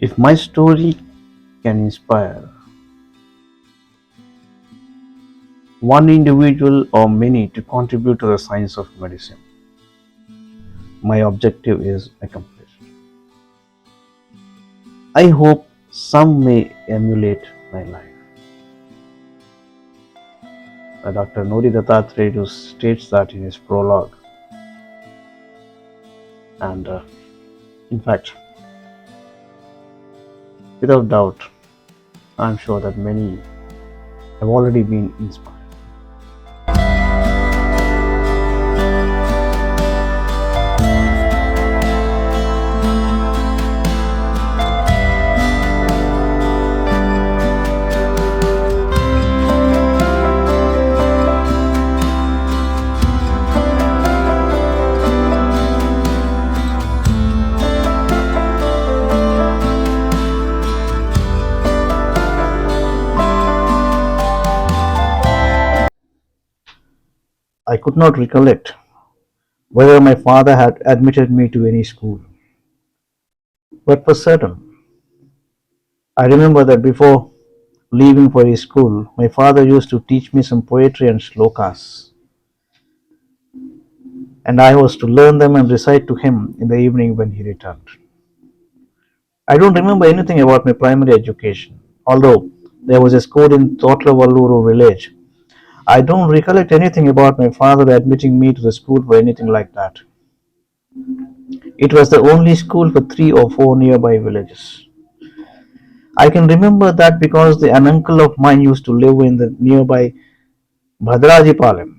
If my story can inspire one individual or many to contribute to the science of medicine, my objective is accomplished. I hope some may emulate my life. Dr. Nori Dattatreyudu states that in his prologue, and in fact, without doubt, I'm sure that many have already been inspired. I could not recollect whether my father had admitted me to any school, but for certain, I remember that before leaving for his school, my father used to teach me some poetry and shlokas, and I was to learn them and recite to him in the evening when he returned. I don't remember anything about my primary education, although there was a school in Thotlawalluru village. I don't recollect anything about my father admitting me to the school for anything like that. It was the only school for 3 or 4 nearby villages. I can remember that because an uncle of mine used to live in the nearby Bhadrajipalam.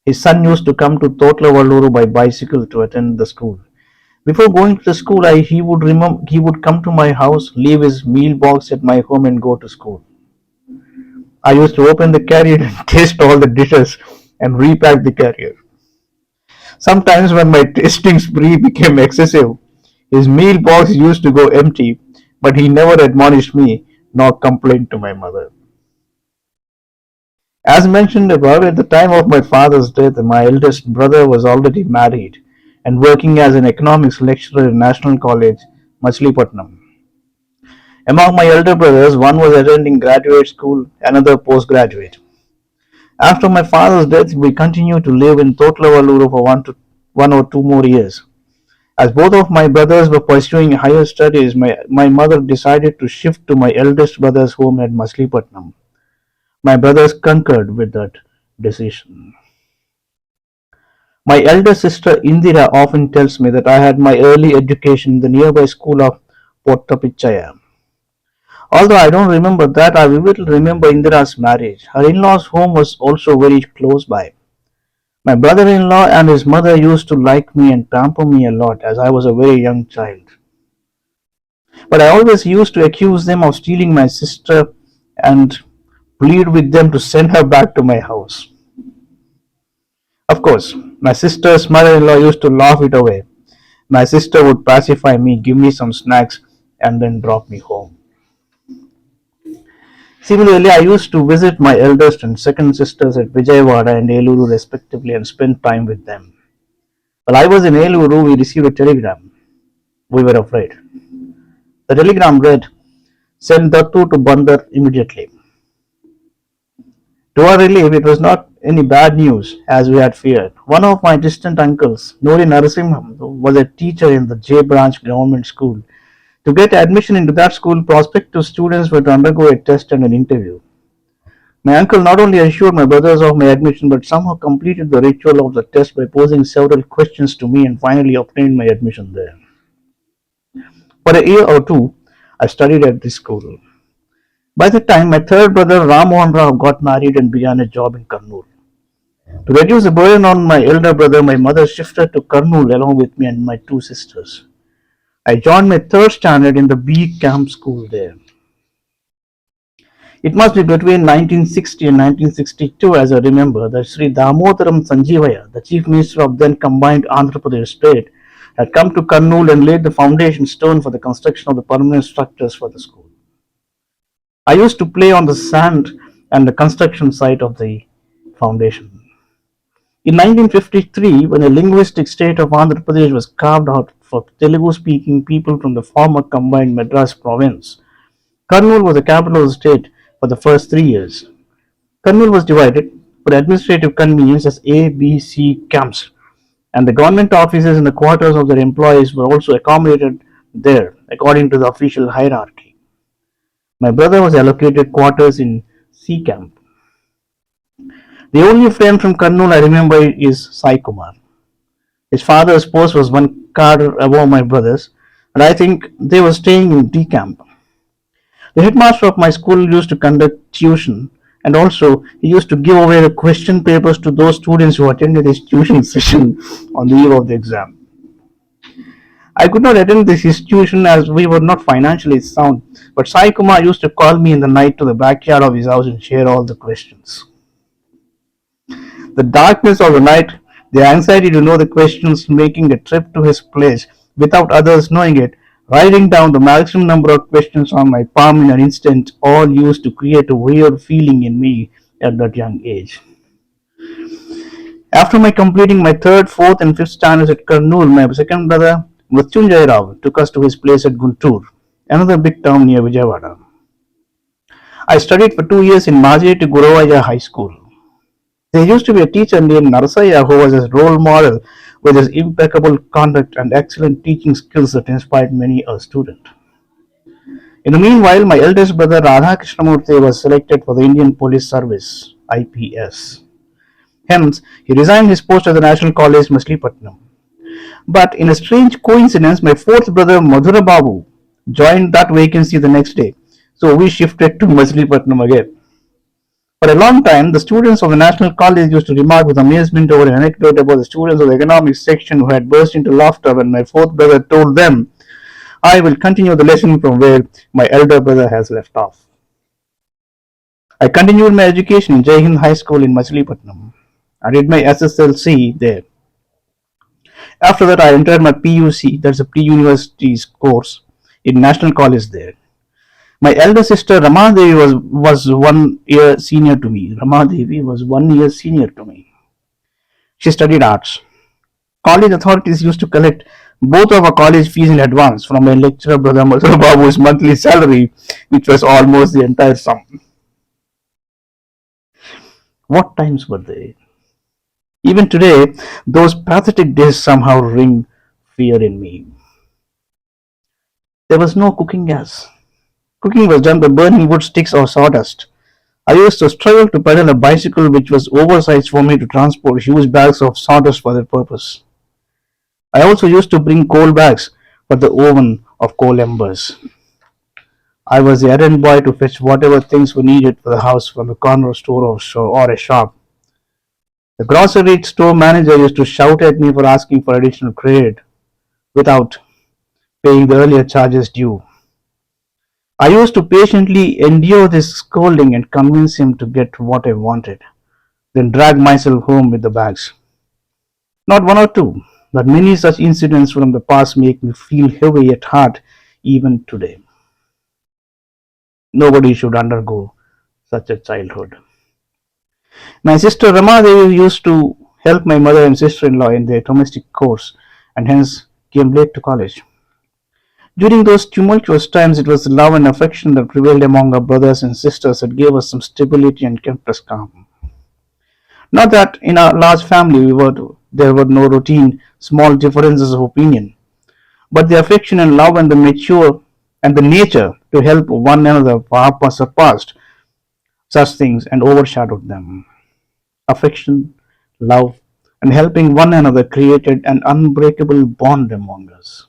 His son used to come to Thotlawalluru by bicycle to attend the school. Before going to the school, he would come to my house, leave his meal box at my home, and go to school. I used to open the carrier and taste all the dishes and repack the carrier. Sometimes, when my tasting spree became excessive, his meal box used to go empty, but he never admonished me nor complained to my mother. As mentioned above, at the time of my father's death, my eldest brother was already married and working as an economics lecturer in National College, Machilipatnam. Among my elder brothers, one was attending graduate school, another postgraduate. After my father's death, we continued to live in Thotlawalluru for 1 or 2 more years. As both of my brothers were pursuing higher studies, my mother decided to shift to my eldest brother's home at Machilipatnam. My brothers concurred with that decision. My elder sister Indira often tells me that I had my early education in the nearby school of Pottapichaya. Although I don't remember that, I vividly remember Indira's marriage. Her in-laws' home was also very close by. My brother-in-law and his mother used to like me and pamper me a lot as I was a very young child. But I always used to accuse them of stealing my sister and plead with them to send her back to my house. Of course, my sister's mother-in-law used to laugh it away. My sister would pacify me, give me some snacks, and then drop me home. Similarly, I used to visit my eldest and second sisters at Vijayawada and Eluru respectively and spend time with them. While I was in Eluru, we received a telegram. We were afraid. The telegram read, "Send Dattu to Bandar immediately." To our relief, it was not any bad news as we had feared. One of my distant uncles, Nori Narasimham, was a teacher in the J branch government school. To get admission into that school, prospective students were to undergo a test and an interview. My uncle not only assured my brothers of my admission but somehow completed the ritual of the test by posing several questions to me and finally obtained my admission there. For a year or two, I studied at this school. By that time, my third brother Ram Mohan Rao got married and began a job in Kurnool. To reduce the burden on my elder brother, my mother shifted to Kurnool along with me and my two sisters. I joined my third standard in the B camp school there. It must be between 1960 and 1962, as I remember, that Sri Damodaram Sanjeevaya, the Chief Minister of then combined Andhra Pradesh state, had come to Kurnool and laid the foundation stone for the construction of the permanent structures for the school. I used to play on the sand and the construction site of the foundation. In 1953, when a linguistic state of Andhra Pradesh was carved out for Telugu speaking people from the former combined Madras province, Kurnool was the capital of the state for the first 3 years. Kurnool was divided for administrative convenience as A, B, C camps, and the government offices and the quarters of their employees were also accommodated there according to the official hierarchy. My brother was allocated quarters in C camp. The only friend from Kurnool I remember is Sai Kumar. His father's post was one cadre above my brother's, and I think they were staying in D camp. The headmaster of my school used to conduct tuition, and also he used to give away the question papers to those students who attended his tuition session on the eve of the exam. I could not attend this institution as we were not financially sound, but Sai Kumar used to call me in the night to the backyard of his house and share all the questions. The darkness of the night, the anxiety to know the questions, making a trip to his place without others knowing it, writing down the maximum number of questions on my palm in an instant, all used to create a weird feeling in me at that young age. After my completing my third, fourth, and fifth standards at Kurnool, my second brother, Mrityunjay Rao, took us to his place at Guntur, another big town near Vijayawada. I studied for 2 years in Majeti Guravaya High School. There used to be a teacher named Narasaya who was his role model with his impeccable conduct and excellent teaching skills that inspired many a student. In the meanwhile, my eldest brother Radha Krishnamurthy was selected for the Indian Police Service (IPS). Hence, he resigned his post at the National College, Machilipatnam. But in a strange coincidence, my fourth brother Madhura Babu joined that vacancy the next day. So we shifted to Machilipatnam again. For a long time, the students of the National College used to remark with amazement over an anecdote about the students of the economics section who had burst into laughter when my fourth brother told them, I will continue the lesson from where my elder brother has left off. I continued my education in Jai Hind High School in Machilipatnam. I did my SSLC there. After that, I entered my PUC, that's a pre-university course, in National College there. My elder sister Ramadevi was 1 year senior to me. Ramadevi was 1 year senior to me. She studied arts. College authorities used to collect both of our college fees in advance from my lecturer brother Madhur Babu's monthly salary, which was almost the entire sum. What times were they? Even today, those pathetic days somehow ring fear in me. There was no cooking gas. Cooking was done by burning wood sticks or sawdust. I used to struggle to pedal a bicycle which was oversized for me to transport huge bags of sawdust for that purpose. I also used to bring coal bags for the oven of coal embers. I was the errand boy to fetch whatever things were needed for the house from the corner store or a shop. The grocery store manager used to shout at me for asking for additional credit without paying the earlier charges due. I used to patiently endure this scolding and convince him to get what I wanted, then drag myself home with the bags. Not one or two, but many such incidents from the past make me feel heavy at heart even today. Nobody should undergo such a childhood. My sister Ramadevi used to help my mother and sister-in-law in their domestic chores and hence came late to college. During those tumultuous times, it was love and affection that prevailed among our brothers and sisters that gave us some stability and kept us calm. Not that in our large family there were no routine, small differences of opinion, but the affection and love and the mature and the nature to help one another far surpassed such things and overshadowed them. Affection, love, and helping one another created an unbreakable bond among us.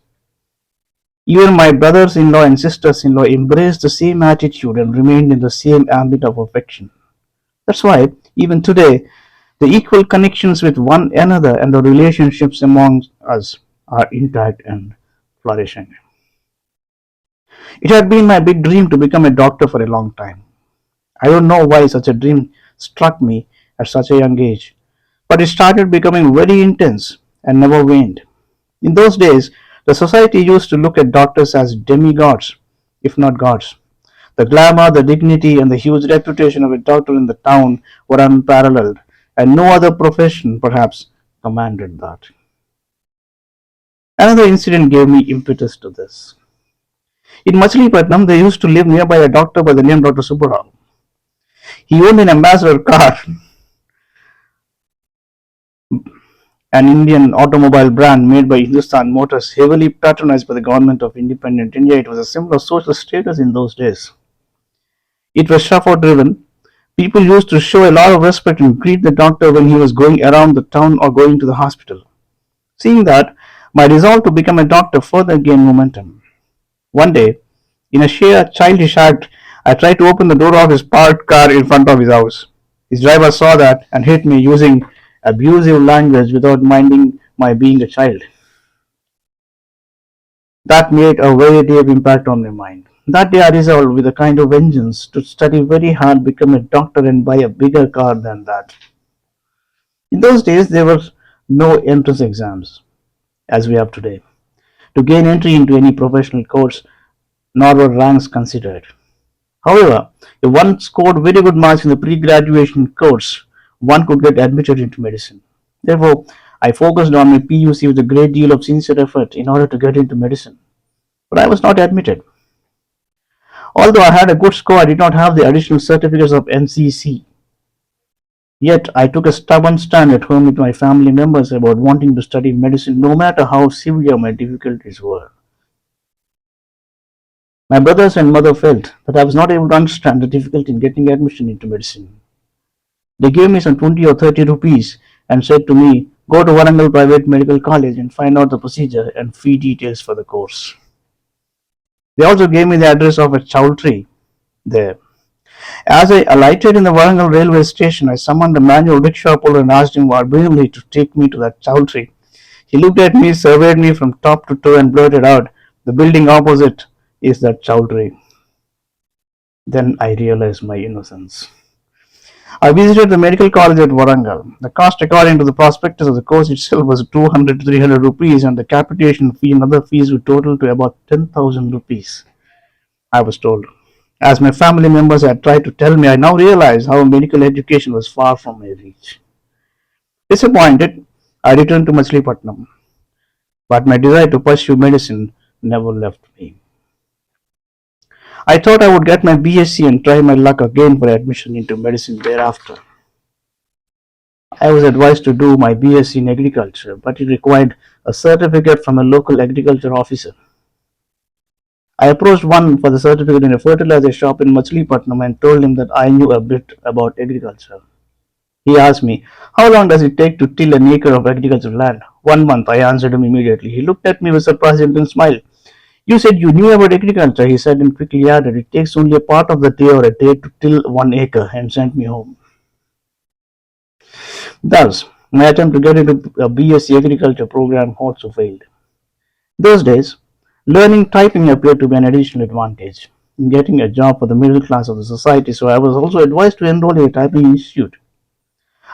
Even my brothers in law and sisters in law embraced the same attitude and remained in the same ambit of affection. That's why, even today, the equal connections with one another and the relationships among us are intact and flourishing. It had been my big dream to become a doctor for a long time. I don't know why such a dream struck me at such a young age, but it started becoming very intense and never waned. In those days, the society used to look at doctors as demigods, if not gods. The glamour, the dignity, and the huge reputation of a doctor in the town were unparalleled, and no other profession perhaps commanded that. Another incident gave me impetus to this. In Machilipatnam, there used to live nearby a doctor by the name Dr. Subbarao. He owned an ambassador car, an Indian automobile brand made by Hindustan Motors, heavily patronized by the government of independent India. It was a symbol of social status in those days. It was chauffeur driven. People used to show a lot of respect and greet the doctor when he was going around the town or going to the hospital. Seeing that, my resolve to become a doctor further gained momentum. One day, in a sheer childish act, I tried to open the door of his parked car in front of his house. His driver saw that and hit me using abusive language without minding my being a child. That made a very deep impact on my mind. That day I resolved with a kind of vengeance to study very hard, become a doctor, and buy a bigger car than that. In those days, there were no entrance exams as we have today to gain entry into any professional course, nor were ranks considered. However, if one scored very good marks in the pre-graduation course, one could get admitted into medicine. Therefore, I focused on my PUC with a great deal of sincere effort in order to get into medicine. But I was not admitted. Although I had a good score, I did not have the additional certificates of NCC. Yet I took a stubborn stand at home with my family members about wanting to study medicine no matter how severe my difficulties were. My brothers and mother felt that I was not able to understand the difficulty in getting admission into medicine. They gave me some 20 or 30 rupees and said to me, go to Warangal Private Medical College and find out the procedure and fee details for the course. They also gave me the address of a chowdhury there. As I alighted in the Warangal railway station, I summoned a manual rickshaw puller and asked him brilliantly to take me to that chowdhury. He looked at me, surveyed me from top to toe, and blurted out, the building opposite is that chowdhury. Then I realized my innocence. I visited the medical college at Warangal. The cost according to the prospectus of the course itself was 200 to 300 rupees, and the capitation fee and other fees would total to about 10,000 rupees, I was told. As my family members had tried to tell me, I now realized how medical education was far from my reach. Disappointed, I returned to Machilipatnam, but my desire to pursue medicine never left me. I thought I would get my BSc and try my luck again for admission into medicine thereafter. I was advised to do my BSc in agriculture, but it required a certificate from a local agriculture officer. I approached one for the certificate in a fertilizer shop in Machilipatnam and told him that I knew a bit about agriculture. He asked me, how long does it take to till an acre of agricultural land? 1 month, I answered him immediately. He looked at me with surprise and then smiled. You said you knew about agriculture, he said, and quickly added, it takes only a part of the day or a day to till 1 acre, and sent me home. Thus, my attempt to get into a BSc agriculture program also failed. Those days, learning typing appeared to be an additional advantage in getting a job for the middle class of the society, so I was also advised to enroll in a typing institute.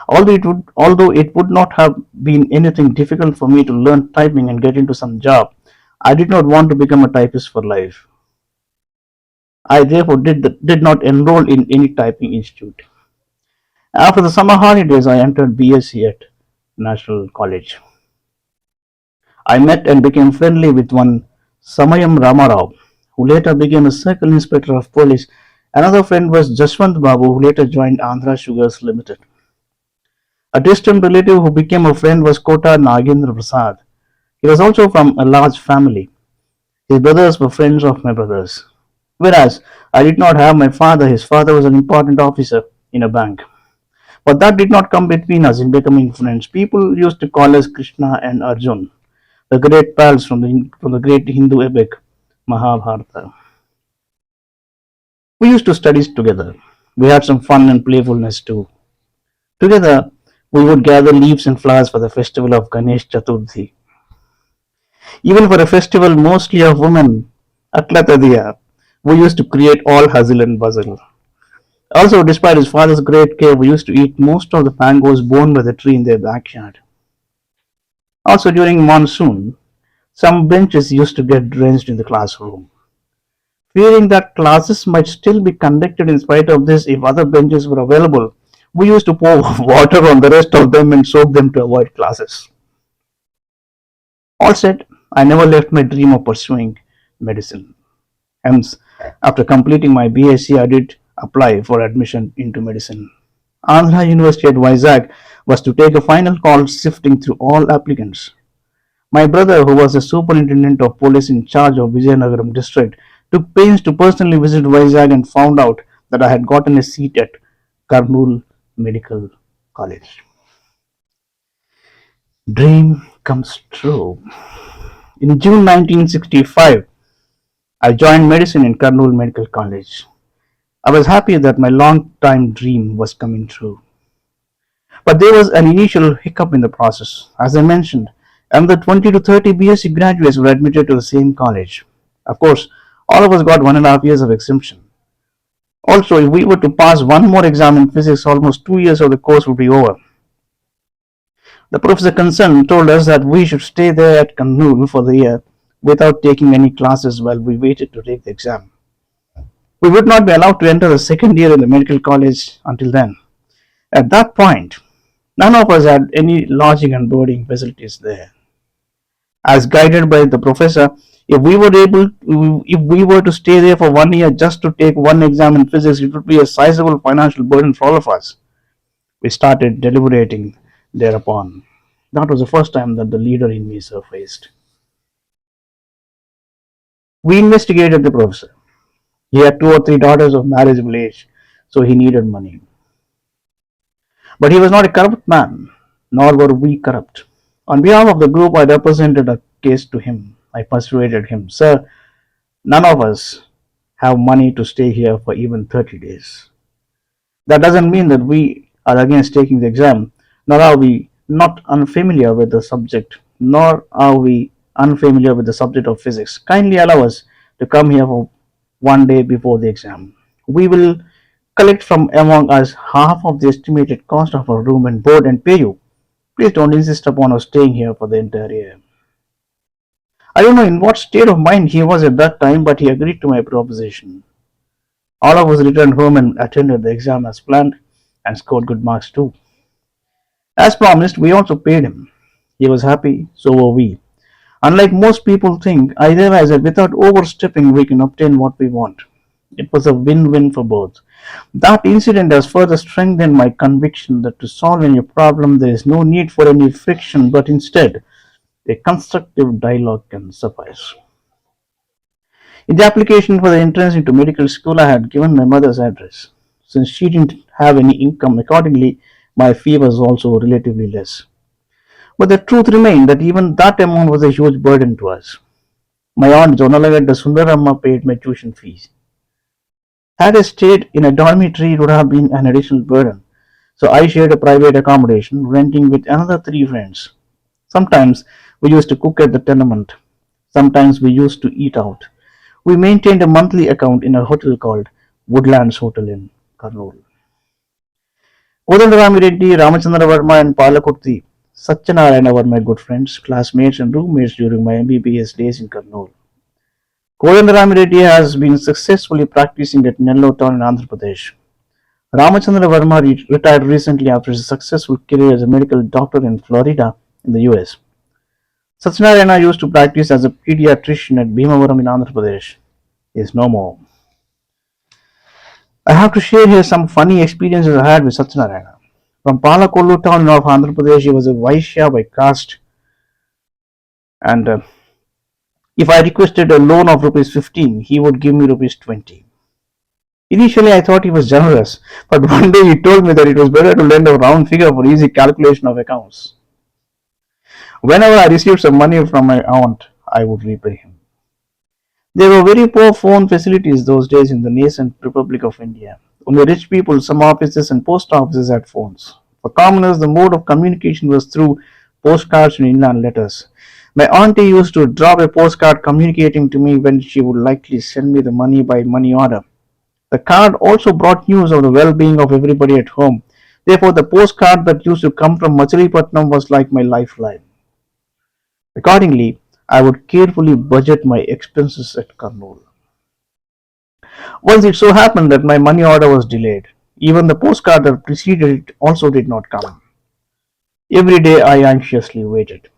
Although it would not have been anything difficult for me to learn typing and get into some job, I did not want to become a typist for life. I therefore did not enroll in any typing institute. After the summer holidays, I entered BSc at National College. I met and became friendly with one Samayam Ramarao, who later became a circle inspector of police. Another friend was Jaswant Babu, who later joined Andhra Sugars Limited. A distant relative who became a friend was Kota Nagendra Prasad. He was also from a large family. His brothers were friends of my brothers. Whereas I did not have my father, his father was an important officer in a bank. But that did not come between us in becoming friends. People used to call us Krishna and Arjun, the great pals from the great Hindu epic Mahabharata. We used to study together. We had some fun and playfulness too. Together, we would gather leaves and flowers for the festival of Ganesh Chaturthi. Even for a festival mostly of women, Atlatadiya, we used to create all hustle and bustle. Also, despite his father's great care, we used to eat most of the mangoes borne by the tree in their backyard. Also, during monsoon, some benches used to get drenched in the classroom. Fearing that classes might still be conducted in spite of this if other benches were available, We used to pour water on the rest of them and soak them to avoid classes. All said, I never left my dream of pursuing medicine. Hence, after completing my BSc, I did apply for admission into medicine. Andhra University at Vizag was to take a final call sifting through all applicants. My brother, who was the superintendent of police in charge of Vizianagaram district, took pains to personally visit Vizag and found out that I had gotten a seat at Kurnool Medical College. Dream comes true. In June 1965, I joined medicine in Kurnool Medical College. I was happy that my long time dream was coming true. But there was an initial hiccup in the process. As I mentioned, another 20 to 30 BSc graduates were admitted to the same college. Of course, all of us got 1.5 years of exemption. Also, if we were to pass one more exam in physics, almost 2 years of the course would be over. The professor concerned told us that we should stay there at Kannur for the year without taking any classes while we waited to take the exam. We would not be allowed to enter the second year in the medical college until then. At that point, none of us had any lodging and boarding facilities there. As guided by the professor, if we were to stay there for 1 year just to take one exam in physics, it would be a sizable financial burden for all of us. We started deliberating thereupon. That was the first time that the leader in me surfaced. We investigated the professor. He had 2 or 3 daughters of marriageable age, so he needed money. But he was not a corrupt man, nor were we corrupt. On behalf of the group, I represented a case to him. I persuaded him, Sir, none of us have money to stay here for even 30 days. That doesn't mean that we are against taking the exam, nor are we not unfamiliar with the subject, nor are we unfamiliar with the subject of physics. Kindly allow us to come here for one day before the exam. We will collect from among us half of the estimated cost of our room and board and pay you. Please don't insist upon us staying here for the entire year. I don't know in what state of mind he was at that time, but he agreed to my proposition. All of us returned home and attended the exam as planned and scored good marks too. As promised, we also paid him. He was happy, so were we. Unlike most people think, I realized that without overstepping, we can obtain what we want. It was a win-win for both. That incident has further strengthened my conviction that to solve any problem, there is no need for any friction, but instead, a constructive dialogue can suffice. In the application for the entrance into medical school, I had given my mother's address. Since she didn't have any income, accordingly, my fee was also relatively less. But the truth remained that even that amount was a huge burden to us. My aunt Jonalagadda Sundaramma paid my tuition fees. Had I stayed in a dormitory, it would have been an additional burden. So I shared a private accommodation, renting with another 3 friends. Sometimes we used to cook at the tenement. Sometimes we used to eat out. We maintained a monthly account in a hotel called Woodlands Hotel in Kurnool. Kodandarami Reddy, Ramachandra Verma, and Palakurti Satyanarayana were my good friends, classmates, and roommates during my MBBS days in Kurnool. Kodandarami Reddy has been successfully practicing at Nellore town in Andhra Pradesh. Ramachandra Verma retired recently after his successful career as a medical doctor in Florida in the US. Satyanarayana used to practice as a pediatrician at Bhimavaram in Andhra Pradesh. He is no more. I have to share here some funny experiences I had with Satyanarayana. From Palakollu town of Andhra Pradesh, he was a Vaishya by caste, and if I requested a loan of rupees 15, he would give me rupees 20. Initially, I thought he was generous, but one day he told me that it was better to lend a round figure for easy calculation of accounts. Whenever I received some money from my aunt, I would repay him. There were very poor phone facilities those days in the nascent Republic of India. Only rich people, some offices, and post offices had phones. For commoners, the mode of communication was through postcards and inland letters. My auntie used to drop a postcard communicating to me when she would likely send me the money by money order. The card also brought news of the well-being of everybody at home. Therefore, the postcard that used to come from Machilipatnam was like my lifeline. Accordingly, I would carefully budget my expenses at Kurnool. Once it so happened that my money order was delayed. Even the postcard that preceded it also did not come. Every day I anxiously waited.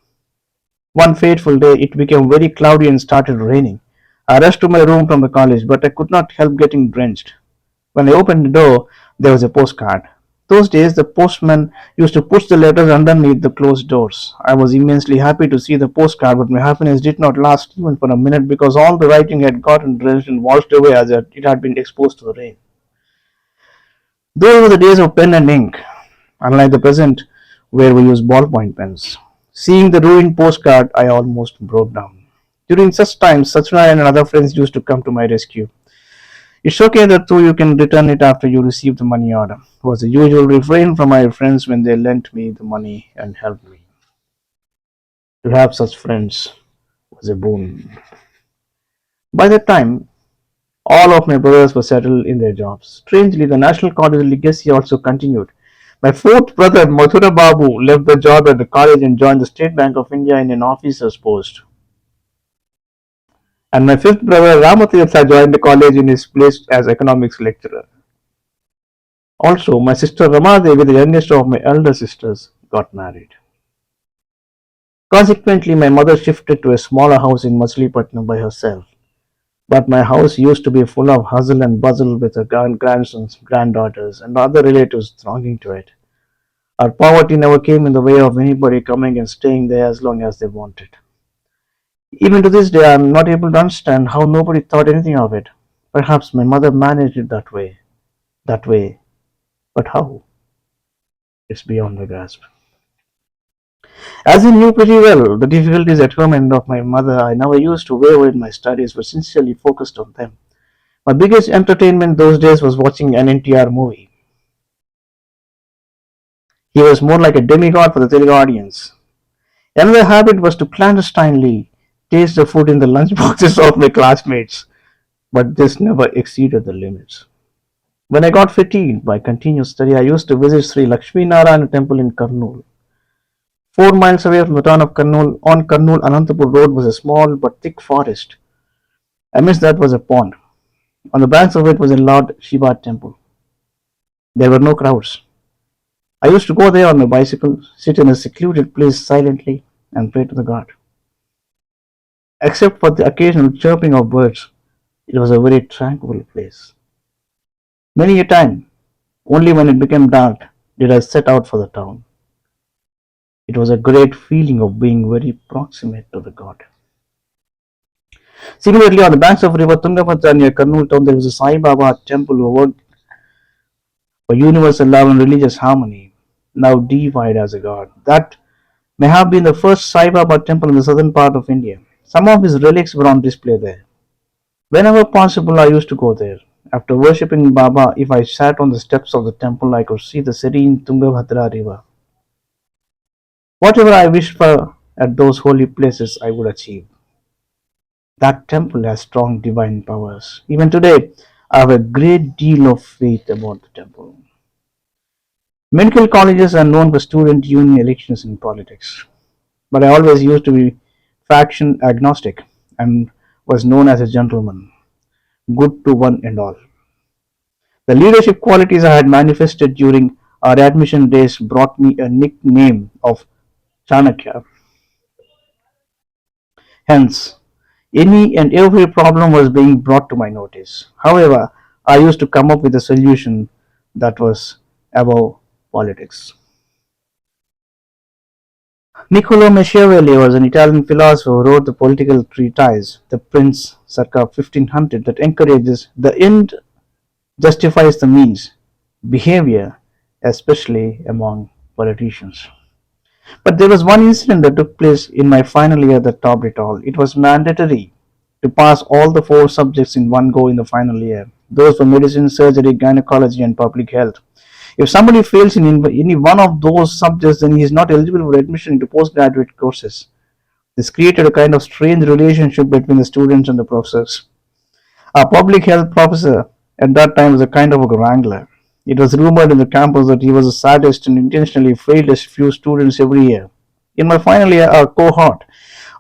One fateful day it became very cloudy and started raining. I rushed to my room from the college, but I could not help getting drenched. When I opened the door, there was a postcard. Those days, the postman used to push the letters underneath the closed doors. I was immensely happy to see the postcard, but my happiness did not last even for a minute because all the writing had gotten drenched and washed away as it had been exposed to the rain. Those were the days of pen and ink, unlike the present where we use ballpoint pens. Seeing the ruined postcard, I almost broke down. During such times, Sachna and other friends used to come to my rescue. It's okay that too you can return it after you receive the money order, was the usual refrain from my friends when they lent me the money and helped me. To have such friends was a boon. By that time, all of my brothers were settled in their jobs. Strangely, the National College legacy also continued. My fourth brother, Mathura Babu, left the job at the college and joined the State Bank of India in an officer's post. And my fifth brother, Ramatirtha, joined the college in his place as economics lecturer. Also, my sister Ramadevi, the youngest of my elder sisters, got married. Consequently, my mother shifted to a smaller house in Machilipatnam by herself. But my house used to be full of hustle and bustle with her grandsons, granddaughters, and other relatives thronging to it. Our poverty never came in the way of anybody coming and staying there as long as they wanted. Even to this day, I am not able to understand how nobody thought anything of it. Perhaps my mother managed it that way, but how? It's beyond my grasp. As I knew pretty well the difficulties at home and of my mother, I never used to waver in my studies but sincerely focused on them. My biggest entertainment those days was watching an NTR movie. He was more like a demigod for the Telugu audience. Another habit was to clandestinely taste the food in the lunch boxes of my classmates, but this never exceeded the limits. When I got fatigued by continuous study, I used to visit Sri Lakshmi Narayana temple in Kurnool. 4 miles away from the town of Kurnool, on Kurnool Anantapur Road was a small but thick forest. Amidst that was a pond. On the banks of it was a Lord Shiva temple. There were no crowds. I used to go there on my bicycle, sit in a secluded place silently, and pray to the god. Except for the occasional chirping of birds, it was a very tranquil place. Many a time, only when it became dark, did I set out for the town. It was a great feeling of being very proximate to the god. Similarly, on the banks of river Tungabhadra near Kurnool town, there was a Sai Baba temple who worked for universal love and religious harmony, now deified as a god. That may have been the first Sai Baba temple in the southern part of India. Some of his relics were on display there. Whenever possible, I used to go there. After worshipping Baba, if I sat on the steps of the temple, I could see the serene Tungabhadra river. Whatever I wished for at those holy places, I would achieve. That temple has strong divine powers. Even today, I have a great deal of faith about the temple. Medical colleges are known for student union elections in politics, but I always used to be faction agnostic and was known as a gentleman, good to one and all. The leadership qualities I had manifested during our admission days brought me a nickname of Chanakya. Hence, any and every problem was being brought to my notice. However, I used to come up with a solution that was above politics. Niccolo Machiavelli was an Italian philosopher who wrote the political treatise The Prince circa 1500 that encourages the end justifies the means behavior, especially among politicians. But there was one incident that took place in my final year that topped it all. It was mandatory to pass all the four subjects in one go in the final year. Those were medicine, surgery, gynecology, and public health. If somebody fails in any one of those subjects, then he is not eligible for admission into postgraduate courses. This created a kind of strange relationship between the students and the professors. Our public health professor at that time was a kind of a wrangler. It was rumored in the campus that he was a sadist and intentionally failed a few students every year. In my final year, our cohort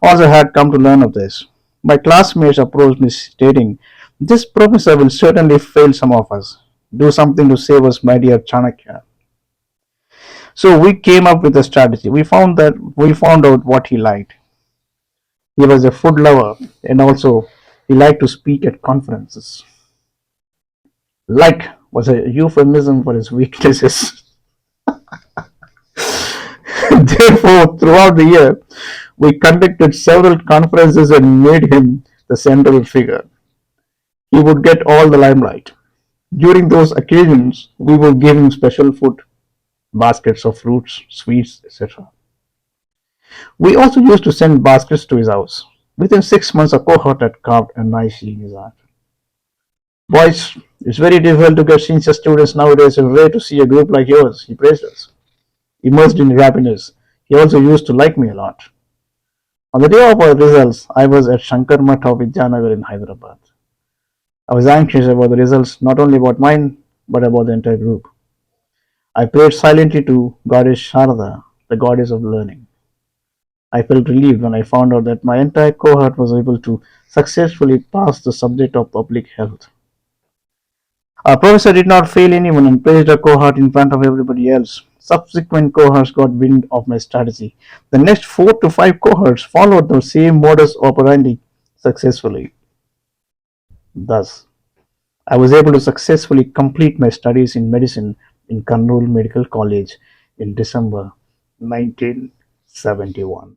also had come to learn of this. My classmates approached me stating, "This professor will certainly fail some of us." Do something to save us, my dear Chanakya. So we came up with a strategy. We found out what he liked. He was a food lover and also he liked to speak at conferences. Like was a euphemism for his weaknesses. Therefore, throughout the year, we conducted several conferences and made him the central figure. He would get all the limelight. During those occasions, we would give him special food, baskets of fruits, sweets, etc. We also used to send baskets to his house. Within 6 months, a cohort had carved a nice scene in his art. Boys, it's very difficult to get senior students nowadays. It's rare to see a group like yours. He praised us. Immersed in happiness, he also used to like me a lot. On the day of our results, I was at Shankar Math of Vidyanagar in Hyderabad. I was anxious about the results, not only about mine, but about the entire group. I prayed silently to Goddess Sharada, the goddess of learning. I felt relieved when I found out that my entire cohort was able to successfully pass the subject of public health. Our professor did not fail anyone and praised our cohort in front of everybody else. Subsequent cohorts got wind of my strategy. The next 4 to 5 cohorts followed the same modus operandi successfully. Thus, I was able to successfully complete my studies in medicine in Kannur Medical College in December 1971.